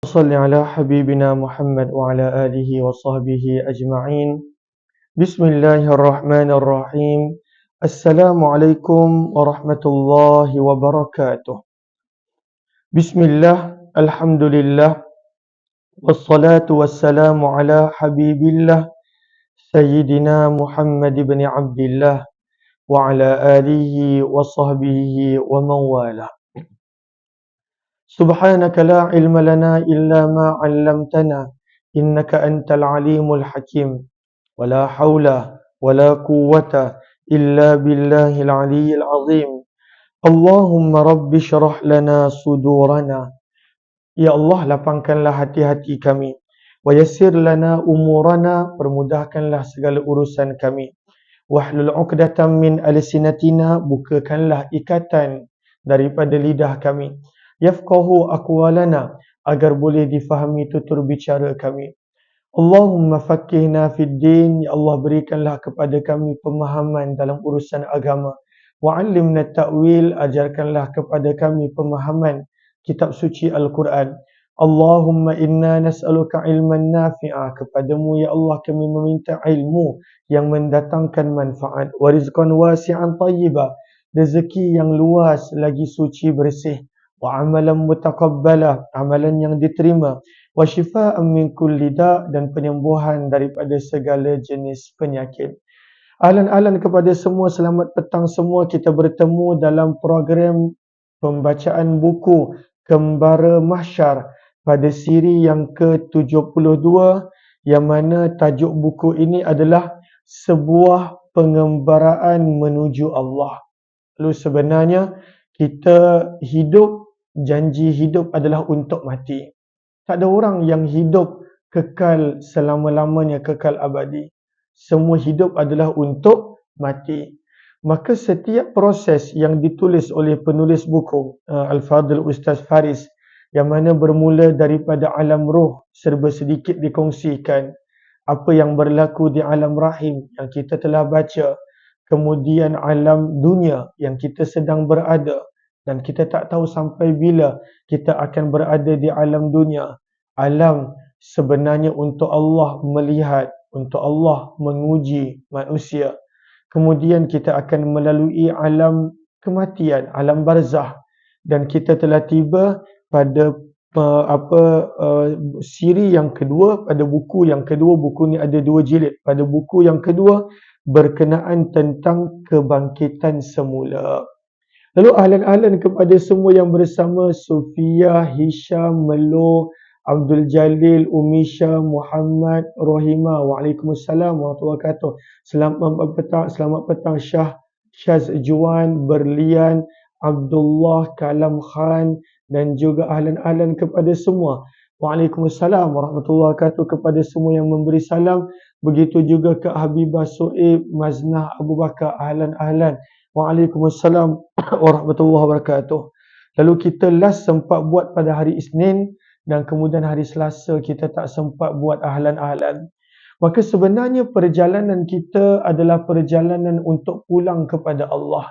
صل على حبيبنا محمد وعلى آله وصحبه أجمعين. بسم الله الرحمن الرحيم. السلام عليكم ورحمة الله وبركاته. بسم الله، الحمد لله، والصلاة والسلام على حبيب الله سيدنا محمد بن عبد الله وعلى آله وصحبه ومن والاه. سبحانك لا علم لنا إلا ما علمتنا إنك أنت العليم الحكيم ولا حول ولا قوة إلا بالله العلي العظيم. اللهم رب اشرح لنا صدورنا. Ya Allah, lapangkanlah hati-hati kami. Wa yassir lana umurana, permudahkanlah segala urusan kami. Wahlul 'uqdatam min alsinatina, bukakanlah ikatan daripada lidah kami. Yafqahu aqwalana, agar boleh difahami tutur bicara kami. Allahumma faqihna fid din, ya Allah berikanlah kepada kami pemahaman dalam urusan agama. Wa 'allimna ta'wil, ajarkanlah kepada kami pemahaman kitab suci Al-Quran. Allahumma inna nas'aluka ilman nafi'a, kepadamu ya Allah kami meminta ilmu yang mendatangkan manfaat. Wa rizqan wasi'an tayyiba, rezeki yang luas lagi suci bersih. Wa amalan mutaqabbala, amalan yang diterima. Wa shifaa'an min kulli da', dan penyembuhan daripada segala jenis penyakit. Ahlan-ahlan kepada semua, selamat petang semua. Kita bertemu dalam program pembacaan buku Kembara Mahsyar pada siri yang ke-72, yang mana tajuk buku ini adalah Sebuah Pengembaraan Menuju Allah. Lalu sebenarnya kita hidup, janji hidup adalah untuk mati. Tak ada orang yang hidup kekal selama-lamanya, kekal abadi. Semua hidup adalah untuk mati. Maka setiap proses yang ditulis oleh penulis buku Al-Fadhil Ustaz Faris, yang mana bermula daripada alam roh, serba sedikit dikongsikan apa yang berlaku di alam rahim yang kita telah baca, kemudian alam dunia yang kita sedang berada, dan kita tak tahu sampai bila kita akan berada di alam dunia. Alam sebenarnya untuk Allah melihat, untuk Allah menguji manusia. Kemudian kita akan melalui alam kematian, alam barzah, dan kita telah tiba pada siri yang kedua, pada buku yang kedua. Buku ni ada 2 jilid. Pada buku yang kedua berkenaan tentang kebangkitan semula. Lalu ahlan-ahlan kepada semua yang bersama, Sufia, Hisham, Melo, Abdul Jalil, Umisha, Muhammad, Rohima. Waalaikumsalam warahmatullahi wabarakatuh. Selamat petang Syah, Syaz Juan, Berlian, Abdullah, Kalam Khan, dan juga ahlan-ahlan kepada semua. Waalaikumsalam warahmatullahi wabarakatuh kepada semua yang memberi salam. Begitu juga ke Habibah Soeb, Maznah Abu Bakar, ahlan-ahlan. Waalaikumsalam warahmatullahi wabarakatuh. Lalu kita last sempat buat pada hari Isnin, dan kemudian hari Selasa kita tak sempat buat ahlan-ahlan. Maka sebenarnya perjalanan kita adalah perjalanan untuk pulang kepada Allah.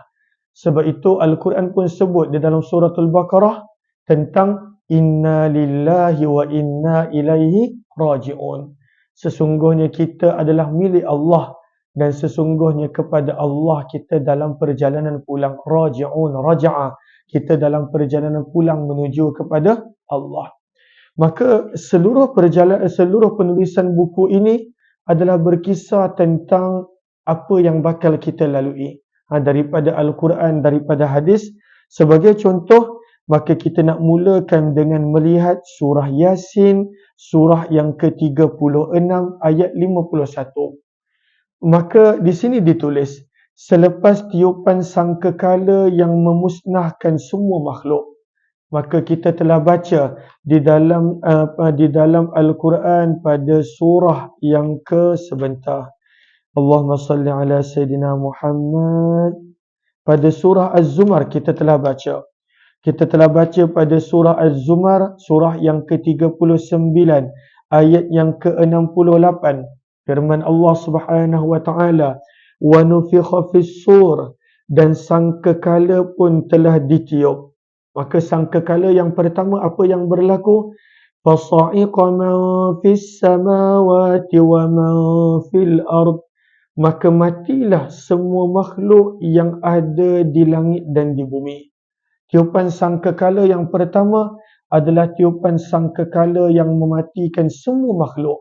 Sebab itu Al-Quran pun sebut di dalam surah Al-Baqarah tentang Inna lillahi wa inna ilaihi raji'un. Sesungguhnya kita adalah milik Allah, dan sesungguhnya kepada Allah kita dalam perjalanan pulang. Raji'un, raja'a, kita dalam perjalanan pulang menuju kepada Allah. Maka seluruh penulisan buku ini adalah berkisah tentang apa yang bakal kita lalui daripada Al-Quran, daripada hadis. Sebagai contoh, maka kita nak mulakan dengan melihat surah Yasin, surah yang ke-36 ayat 51. Maka di sini ditulis, selepas tiupan sangkakala yang memusnahkan semua makhluk. Maka kita telah baca di dalam Al-Quran pada surah yang sebentar. Allahumma salli ala Sayyidina Muhammad. Pada surah Az-Zumar kita telah baca. Kita telah baca pada surah Az-Zumar, surah yang ke-39, ayat yang ke-68. Firman Allah Subhanahu wa taala, wa nufikha fis-sur, dan sangkakala pun telah ditiup. Maka sangkakala yang pertama apa yang berlaku? فَصَعِقَ مَنْ فِي السَّمَاوَاتِ وَمَنْ فِي الْأَرْضِ, maka matilah semua makhluk yang ada di langit dan di bumi. Tiupan sangkakala yang pertama adalah tiupan sangkakala yang mematikan semua makhluk,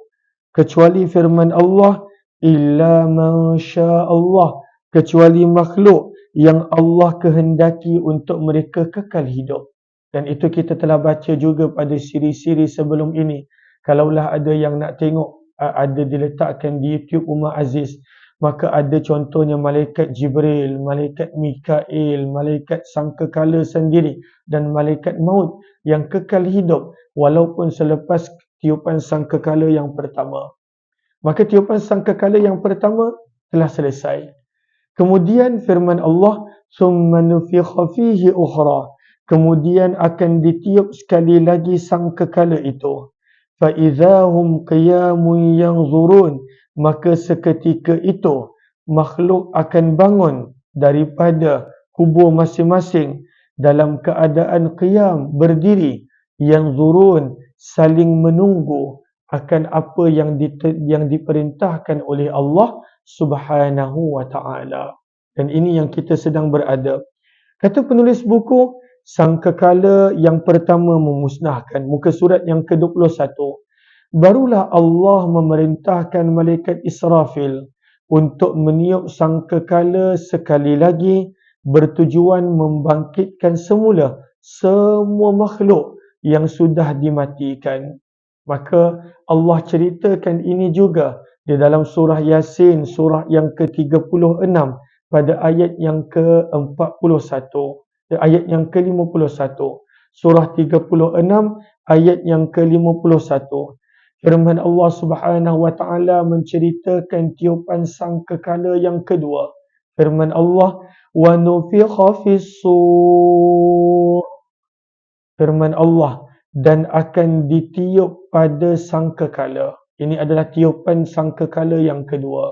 kecuali firman Allah, illa man syaa Allah, kecuali makhluk yang Allah kehendaki untuk mereka kekal hidup. Dan itu kita telah baca juga pada siri-siri sebelum ini. Kalaulah ada yang nak tengok, ada diletakkan di YouTube Umar Aziz, maka ada contohnya malaikat Jibril, malaikat Mikail, malaikat sangkakala sendiri dan malaikat maut yang kekal hidup walaupun selepas tiupan sangkakala yang pertama. Maka tiupan sangkakala yang pertama telah selesai. Kemudian firman Allah, summa nufikha fihi ukhra, kemudian akan ditiup sekali lagi sangkakala itu. Fa idzahum qiyamun yanzurun, maka seketika itu makhluk akan bangun daripada kubur masing-masing dalam keadaan qiyam, berdiri, yanzurun, saling menunggu akan apa yang diperintahkan oleh Allah Subhanahu wa ta'ala. Dan ini yang kita sedang berada. Kata penulis buku, sangkakala yang pertama memusnahkan, muka surat yang ke-21. Barulah Allah memerintahkan malaikat Israfil untuk meniup sangkakala sekali lagi, bertujuan membangkitkan semula semua makhluk yang sudah dimatikan. Maka Allah ceritakan ini juga di dalam surah Yasin, surah yang ke-36 pada ayat yang ke-41, ayat yang ke-51. Surah 36 ayat yang ke-51. Firman Allah Subhanahu wa taala menceritakan tiupan sangkakala yang kedua. Firman Allah, wa nufikha fis-sur. Firman Allah, dan akan ditiup pada sangkakala. Ini adalah tiupan sangkakala yang kedua.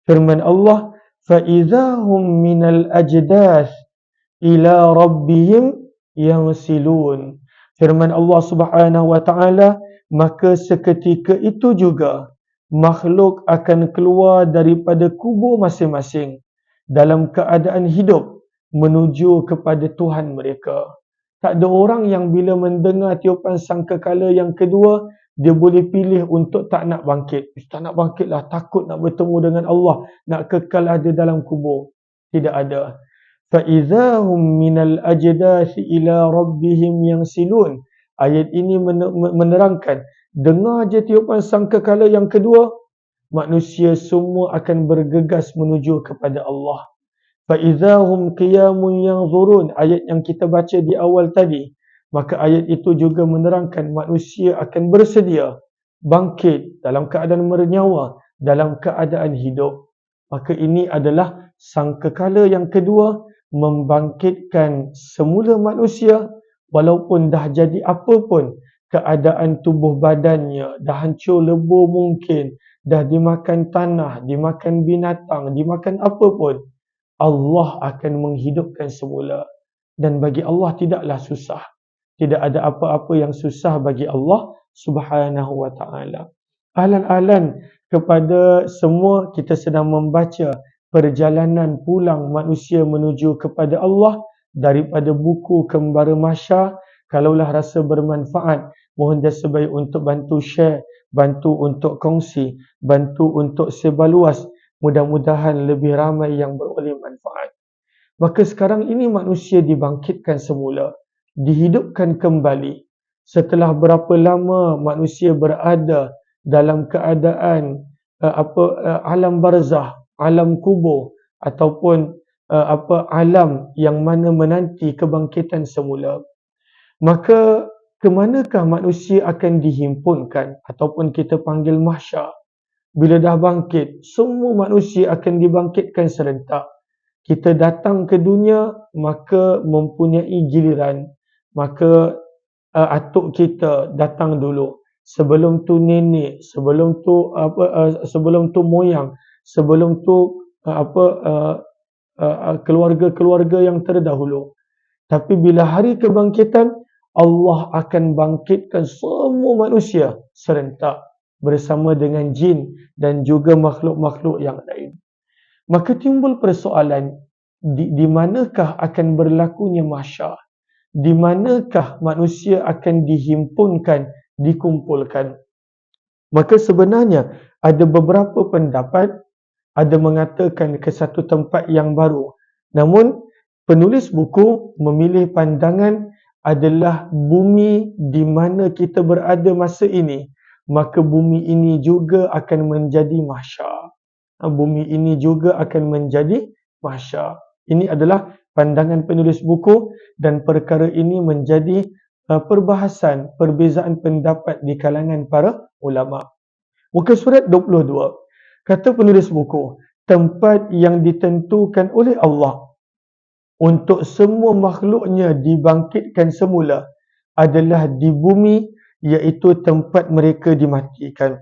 Firman Allah, فَإِذَا هُمْ مِنَ الْأَجْدَاثِ إِلَى رَبِّهِمْ يَنْسِلُونَ. Firman Allah Subhanahu wa taala, maka seketika itu juga makhluk akan keluar daripada kubur masing-masing dalam keadaan hidup menuju kepada Tuhan mereka. Tak ada orang yang bila mendengar tiupan sangkakala yang kedua, dia boleh pilih untuk tak nak bangkit. Tak nak bangkit lah, takut nak bertemu dengan Allah, nak kekal ada dalam kubur. Tidak ada. فَإِذَا هُمْ مِنَ الْأَجْدَاثِ إِلَى رَبِّهِمْ يَنْسِلُونَ. Ayat ini menerangkan, dengar je tiupan sangkakala yang kedua, manusia semua akan bergegas menuju kepada Allah. فَإِذَا هُمْ قِيَامٌ يَنْظُرُونَ, ayat yang kita baca di awal tadi. Maka ayat itu juga menerangkan manusia akan bersedia bangkit dalam keadaan bernyawa, dalam keadaan hidup. Maka ini adalah sangkakala yang kedua, membangkitkan semula manusia walaupun dah jadi apa pun keadaan tubuh badannya, dah hancur lebur mungkin, dah dimakan tanah, dimakan binatang, dimakan apa pun, Allah akan menghidupkan semula. Dan bagi Allah tidaklah susah. Tidak ada apa-apa yang susah bagi Allah Subhanahu wa ta'ala. Ahlan-ahlan kepada semua, kita sedang membaca perjalanan pulang manusia menuju kepada Allah daripada buku Kembara Masya. Kalaulah rasa bermanfaat, mohon dia sebaik untuk bantu share, bantu untuk kongsi, bantu untuk sebaluas. Mudah-mudahan lebih ramai yang beroleh manfaat. Maka sekarang ini manusia dibangkitkan semula, dihidupkan kembali. Setelah berapa lama manusia berada dalam keadaan alam barzah, alam kubur, ataupun alam yang mana menanti kebangkitan semula. Maka ke manakah manusia akan dihimpunkan ataupun kita panggil mahsyar? Bila dah bangkit, semua manusia akan dibangkitkan serentak. Kita datang ke dunia, maka mempunyai giliran. Maka atuk kita datang dulu. Sebelum tu nenek, sebelum tu sebelum tu moyang, sebelum tu keluarga-keluarga yang terdahulu. Tapi bila hari kebangkitan, Allah akan bangkitkan semua semua manusia serentak bersama dengan jin dan juga makhluk-makhluk yang lain. Maka timbul persoalan, di manakah akan berlakunya mahsyar? Di manakah manusia akan dihimpunkan, dikumpulkan? Maka sebenarnya ada beberapa pendapat, ada mengatakan ke satu tempat yang baru. Namun penulis buku memilih pandangan adalah bumi di mana kita berada masa ini, maka bumi ini juga akan menjadi mahsyar. Bumi ini juga akan menjadi mahsyar. Ini adalah pandangan penulis buku dan perkara ini menjadi perbahasan, perbezaan pendapat di kalangan para ulama. Muka surat 22. Kata penulis buku, tempat yang ditentukan oleh Allah untuk semua makhluknya dibangkitkan semula adalah di bumi, iaitu tempat mereka dimatikan.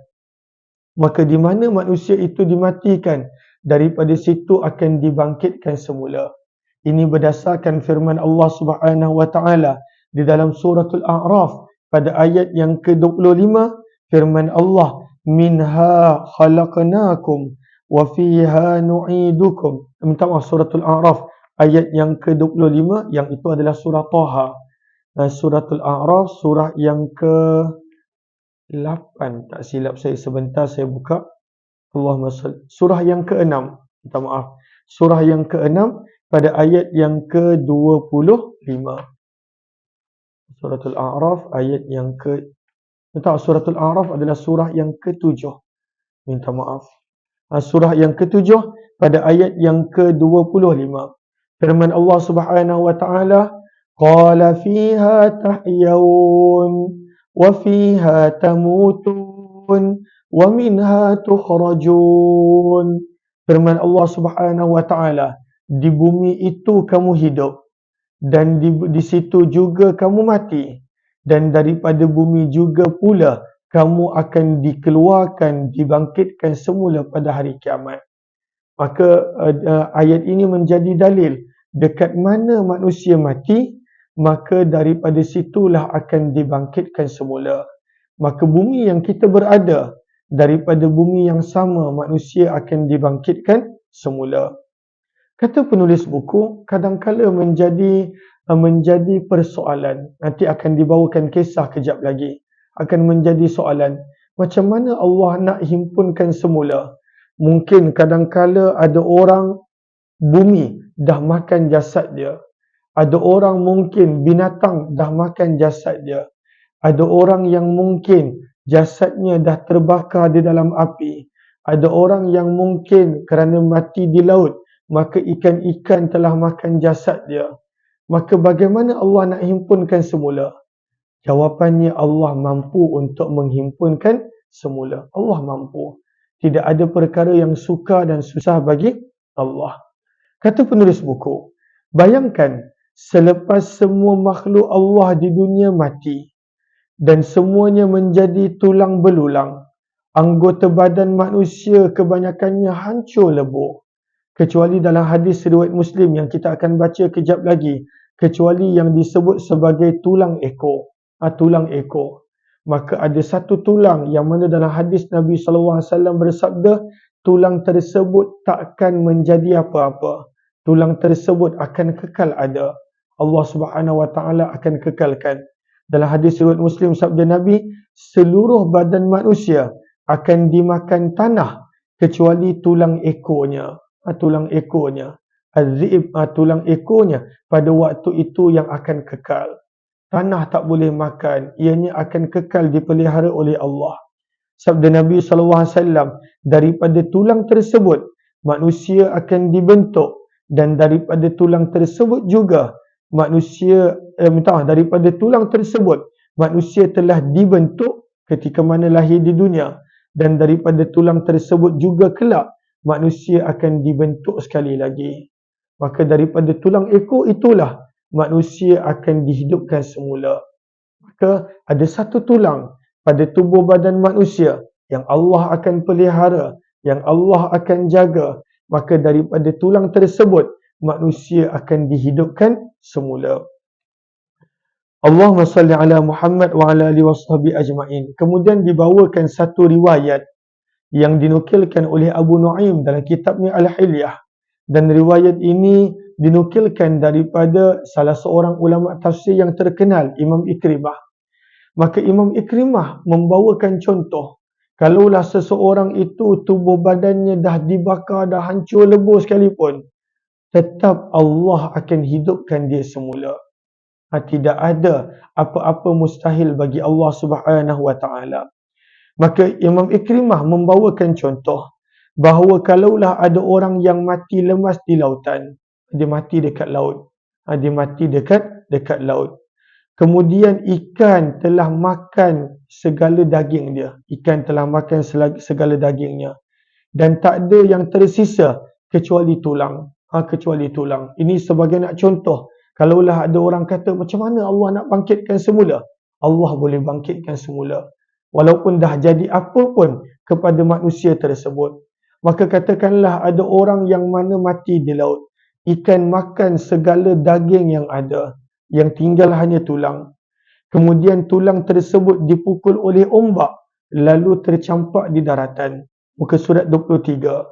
Maka di mana manusia itu dimatikan, daripada situ akan dibangkitkan semula. Ini berdasarkan firman Allah Subhanahu wa taala di dalam suratul A'raf pada ayat yang ke-25, firman Allah, minha khalaqnakum wa fiha nu'idukum. Minta maaf, suratul A'raf ayat yang ke-25, yang itu adalah surah Taha. Suratul A'raf surah yang ke-8, tak silap saya, sebentar saya buka. Allahumma salli. Surah yang ke-6, minta maaf. Surah yang ke-6 pada ayat yang ke-25. Suratul A'raf ayat yang Suratul A'raf adalah surah yang ke-7. Minta maaf. Surah yang ke-7 pada ayat yang ke-25. Firman Allah Subhanahu wa taala, qala fiha tahyawun wa fiha tamutun wa minha tukhrajun. Firman Allah Subhanahu wa taala, di bumi itu kamu hidup dan di situ juga kamu mati, dan daripada bumi juga pula kamu akan dikeluarkan, dibangkitkan semula pada hari kiamat. Maka ayat ini menjadi dalil dekat mana manusia mati, maka daripada situlah akan dibangkitkan semula. Maka bumi yang kita berada, daripada bumi yang sama manusia akan dibangkitkan semula. Kata penulis buku, kadang-kala menjadi persoalan. Nanti akan dibawakan kisah kejap lagi. Akan menjadi soalan, macam mana Allah nak himpunkan semula? Mungkin kadang-kala ada orang, bumi dah makan jasad dia. Ada orang mungkin binatang dah makan jasad dia. Ada orang yang mungkin jasadnya dah terbakar di dalam api. Ada orang yang mungkin kerana mati di laut, maka ikan-ikan telah makan jasad dia. Maka bagaimana Allah nak himpunkan semula? Jawapannya, Allah mampu untuk menghimpunkan semula. Allah mampu. Tidak ada perkara yang sukar dan susah bagi Allah. Kata penulis buku, bayangkan selepas semua makhluk Allah di dunia mati dan semuanya menjadi tulang belulang, anggota badan manusia kebanyakannya hancur lebur, kecuali dalam hadis riwayat Muslim yang kita akan baca kejap lagi, kecuali yang disebut sebagai tulang ekor. Tulang ekor. Maka ada satu tulang yang mana dalam hadis Nabi SAW bersabda, tulang tersebut takkan menjadi apa-apa. Tulang tersebut akan kekal ada. Allah Subhanahu wa taala akan kekalkan. Dalam hadis riwayat Muslim sabda Nabi, seluruh badan manusia akan dimakan tanah kecuali tulang ekornya. Tulang ekornya. Az-zi'ib, tulang ekornya pada waktu itu yang akan kekal. Tanah tak boleh makan, ianya akan kekal dipelihara oleh Allah. Sabda Nabi SAW, daripada tulang tersebut manusia akan dibentuk, dan daripada tulang tersebut juga daripada tulang tersebut manusia telah dibentuk ketika mana lahir di dunia, dan daripada tulang tersebut juga kelak manusia akan dibentuk sekali lagi. Maka daripada tulang ekor itulah manusia akan dihidupkan semula. Maka ada satu tulang pada tubuh badan manusia yang Allah akan pelihara, yang Allah akan jaga. Maka daripada tulang tersebut manusia akan dihidupkan semula. Allahumma salli ala Muhammad wa ala alihi washabihi ajma'in. Kemudian dibawakan satu riwayat yang dinukilkan oleh Abu Nuaim dalam kitabnya Al-Hilyah, dan riwayat ini dinukilkan daripada salah seorang ulama tafsir yang terkenal, Imam Ikrimah. Maka Imam Ikrimah membawakan contoh, kalaulah seseorang itu tubuh badannya dah dibakar, dah hancur lebur sekalipun, tetap Allah akan hidupkan dia semula. Tidak ada apa-apa mustahil bagi Allah Subhanahu wa taala. Maka Imam Ikrimah membawakan contoh bahawa kalaulah ada orang yang mati lemas di lautan, dia mati dekat laut. Dia mati dekat laut. Kemudian ikan telah makan segala daging dia. Ikan telah makan segala dagingnya. Dan tak ada yang tersisa kecuali tulang. Kecuali tulang. Ini sebagai nak contoh. Kalaulah ada orang kata, macam mana Allah nak bangkitkan semula? Allah boleh bangkitkan semula. Walaupun dah jadi apa pun kepada manusia tersebut. Maka katakanlah ada orang yang mana mati di laut. Ikan makan segala daging yang ada. Yang tinggal hanya tulang. Kemudian tulang tersebut dipukul oleh ombak. Lalu tercampak di daratan. Muka surat 23.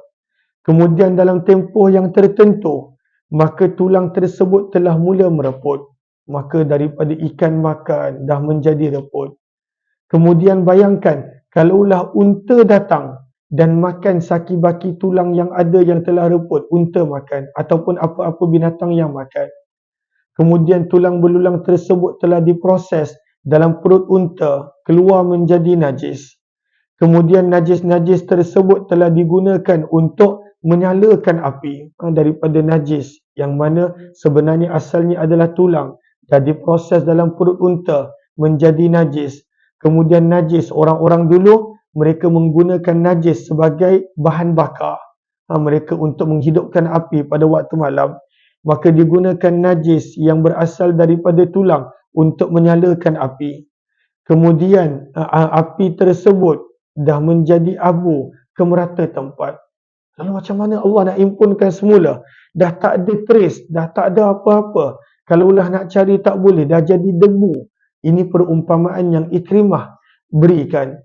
Kemudian dalam tempoh yang tertentu, maka tulang tersebut telah mula mereput. Maka daripada ikan makan dah menjadi reput. Kemudian bayangkan, kalaulah unta datang dan makan saki-baki tulang yang ada yang telah reput, unta makan, ataupun apa-apa binatang yang makan. Kemudian tulang belulang tersebut telah diproses dalam perut unta, keluar menjadi najis. Kemudian najis-najis tersebut telah digunakan untuk menyalakan api daripada najis yang mana sebenarnya asalnya adalah tulang, dah diproses dalam perut unta menjadi najis. Kemudian najis, orang-orang dulu mereka menggunakan najis sebagai bahan bakar. Mereka untuk menghidupkan api pada waktu malam. Maka digunakan najis yang berasal daripada tulang untuk menyalakan api. Kemudian api tersebut dah menjadi abu ke merata tempat. Lalu macam mana Allah nak impunkan semula? Dah tak ada trace, dah tak ada apa-apa. Kalaulah nak cari tak boleh, dah jadi debu. Ini perumpamaan yang Ikrimah berikan.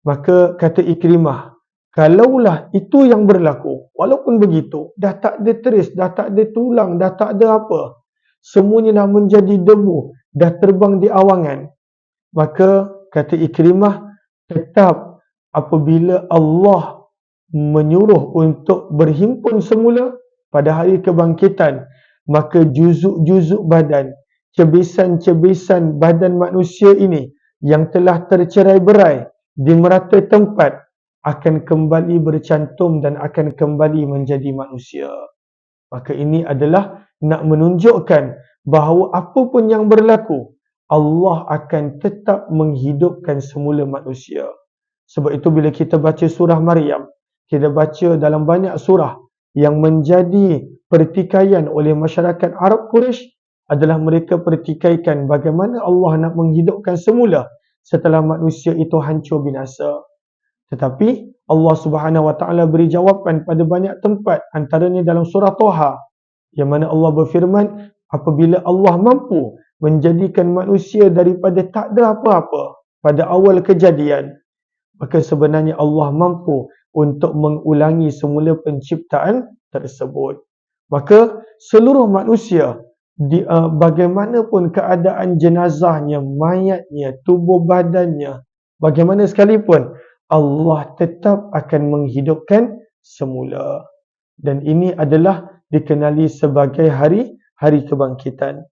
Maka kata Ikrimah, kalaulah itu yang berlaku, walaupun begitu, dah tak ada trace, dah tak ada tulang, dah tak ada apa. Semuanya dah menjadi debu, dah terbang di awangan. Maka kata Ikrimah, tetap apabila Allah menyuruh untuk berhimpun semula pada hari kebangkitan, maka juzuk-juzuk badan, cebisan-cebisan badan manusia ini yang telah tercerai-berai di merata tempat akan kembali bercantum dan akan kembali menjadi manusia. Maka ini adalah nak menunjukkan bahawa apa pun yang berlaku, Allah akan tetap menghidupkan semula manusia. Sebab itu bila kita baca surah Maryam, kita baca dalam banyak surah yang menjadi pertikaian oleh masyarakat Arab Quraisy adalah mereka pertikaikan bagaimana Allah nak menghidupkan semula setelah manusia itu hancur binasa. Tetapi Allah Subhanahu wa taala beri jawapan pada banyak tempat, antaranya dalam surah Toha, yang mana Allah berfirman, apabila Allah mampu menjadikan manusia daripada tak ada apa-apa pada awal kejadian, maka sebenarnya Allah mampu untuk mengulangi semula penciptaan tersebut. Maka seluruh manusia, bagaimanapun keadaan jenazahnya, mayatnya, tubuh badannya, bagaimana sekalipun, Allah tetap akan menghidupkan semula. Dan ini adalah dikenali sebagai hari kebangkitan.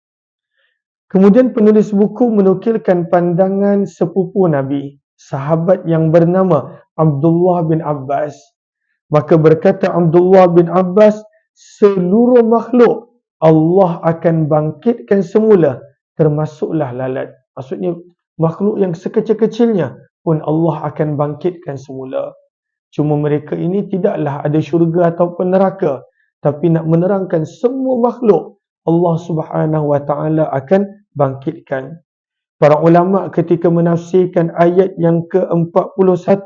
Kemudian penulis buku menukilkan pandangan sepupu Nabi, sahabat yang bernama Abdullah bin Abbas. Maka berkata Abdullah bin Abbas, seluruh makhluk Allah akan bangkitkan semula, termasuklah lalat. Maksudnya makhluk yang sekecil-kecilnya pun Allah akan bangkitkan semula. Cuma mereka ini tidaklah ada syurga ataupun neraka, tapi nak menerangkan semua makhluk Allah Subhanahu wa taala akan bangkitkan. Para ulama ketika menafsirkan ayat yang ke-41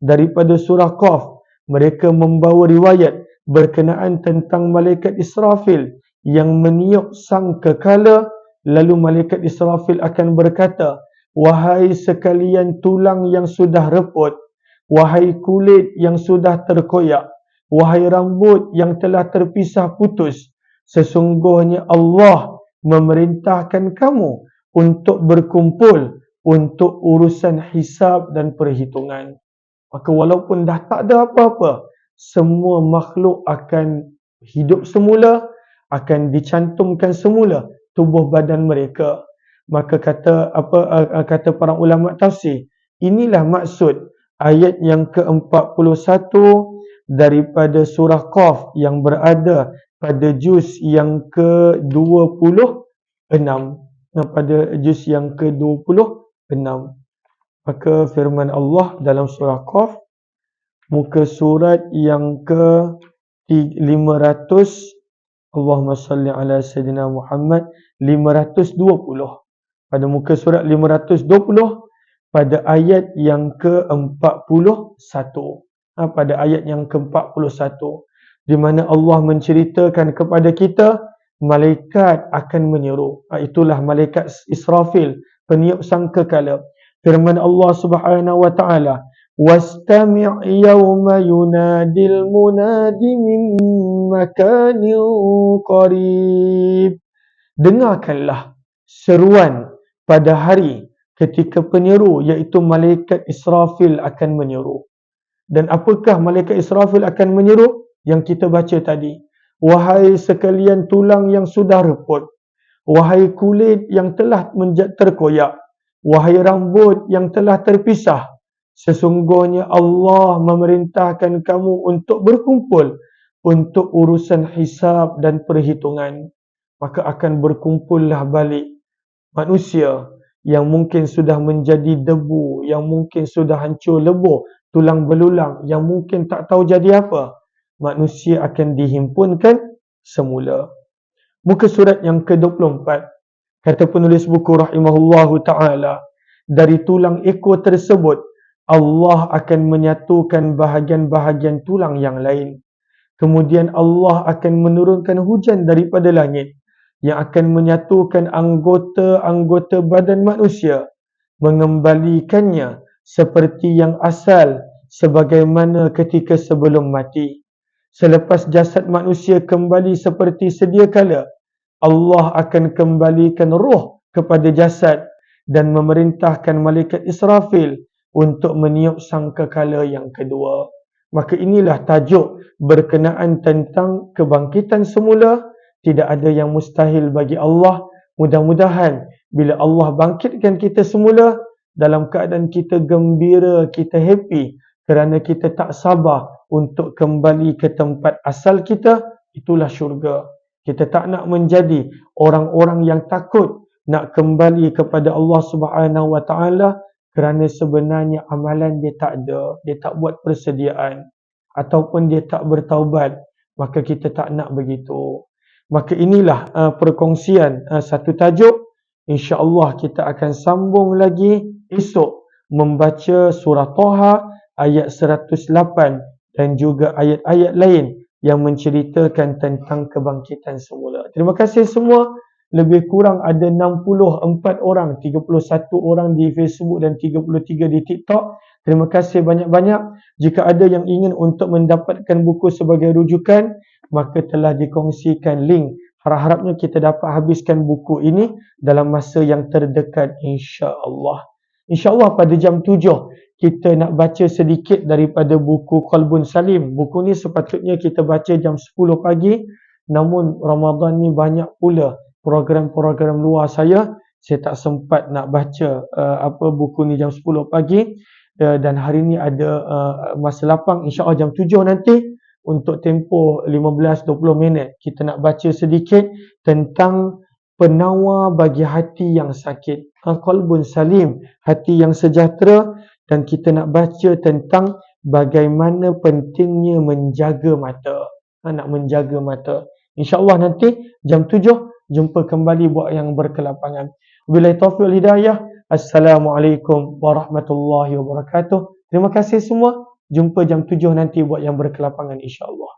daripada surah Qaf, mereka membawa riwayat berkenaan tentang malaikat Israfil yang meniup sangkakala Lalu malaikat Israfil akan berkata, wahai sekalian tulang yang sudah reput, wahai kulit yang sudah terkoyak, wahai rambut yang telah terpisah putus, sesungguhnya Allah memerintahkan kamu untuk berkumpul untuk urusan hisab dan perhitungan. Maka walaupun dah tak ada apa-apa, semua makhluk akan hidup semula, akan dicantumkan semula tubuh badan mereka. Maka kata para ulama tafsir, inilah maksud ayat yang ke-41 daripada surah Qaf yang berada pada juz yang ke-26. Pada juz yang ke-26. Maka firman Allah dalam surah Qaf, muka surat yang ke-500, Allahumma salli ala Sayyidina Muhammad, 520. Pada muka surat 520, pada ayat yang ke-41. Pada ayat yang ke-41, di mana Allah menceritakan kepada kita, malaikat akan menyeru. Itulah malaikat Israfil, peniup sangkakala. Firman Allah Subhanahu wa taala, wastami' yawma yunadil munadi min makanin qarib. Dengarkanlah seruan pada hari ketika penyeru, iaitu malaikat Israfil akan menyeru. Dan apakah malaikat Israfil akan menyeru? Yang kita baca tadi, wahai sekalian tulang yang sudah reput, wahai kulit yang telah terkoyak, wahai rambut yang telah terpisah, sesungguhnya Allah memerintahkan kamu untuk berkumpul untuk urusan hisab dan perhitungan. Maka akan berkumpullah balik manusia yang mungkin sudah menjadi debu, yang mungkin sudah hancur lebur, tulang belulang, yang mungkin tak tahu jadi apa. Manusia akan dihimpunkan semula. Muka surat yang ke-24, kata penulis buku rahimahullahu ta'ala, dari tulang ekor tersebut, Allah akan menyatukan bahagian-bahagian tulang yang lain. Kemudian Allah akan menurunkan hujan daripada langit yang akan menyatukan anggota-anggota badan manusia, mengembalikannya seperti yang asal sebagaimana ketika sebelum mati. Selepas jasad manusia kembali seperti sedia kala, Allah akan kembalikan roh kepada jasad dan memerintahkan malaikat Israfil untuk meniup sangkakala yang kedua. Maka inilah tajuk berkenaan tentang kebangkitan semula. Tidak ada yang mustahil bagi Allah. Mudah-mudahan bila Allah bangkitkan kita semula, dalam keadaan kita gembira, kita happy, kerana kita tak sabar untuk kembali ke tempat asal kita, itulah syurga. Kita tak nak menjadi orang-orang yang takut nak kembali kepada Allah Subhanahu wa taala kerana sebenarnya amalan dia tak ada, dia tak buat persediaan ataupun dia tak bertaubat, maka kita tak nak begitu. Maka inilah perkongsian satu tajuk. InsyaAllah kita akan sambung lagi esok membaca surah Taha ayat 108 dan juga ayat-ayat lain yang menceritakan tentang kebangkitan semula. Terima kasih semua. Lebih kurang ada 64 orang, 31 orang di Facebook dan 33 di TikTok. Terima kasih banyak-banyak. Jika ada yang ingin untuk mendapatkan buku sebagai rujukan, maka telah dikongsikan link. Harap-harapnya kita dapat habiskan buku ini dalam masa yang terdekat, insya-Allah. InsyaAllah pada jam 7 kita nak baca sedikit daripada buku Qalbun Salim. Buku ni sepatutnya kita baca jam 10 pagi. Namun Ramadan ni banyak pula program-program luar saya tak sempat nak baca buku ni jam 10 pagi. Dan hari ni ada masa lapang, insyaAllah jam 7 nanti untuk tempoh 15-20 minit kita nak baca sedikit tentang penawar bagi hati yang sakit. Qalbun Salim, hati yang sejahtera. Dan kita nak baca tentang bagaimana pentingnya menjaga mata. Nak menjaga mata. InsyaAllah nanti jam 7 jumpa kembali buat yang berkelapangan. Wabillahi taufiq wal hidayah. Assalamualaikum warahmatullahi wabarakatuh. Terima kasih semua. Jumpa jam 7 nanti buat yang berkelapangan, insyaAllah.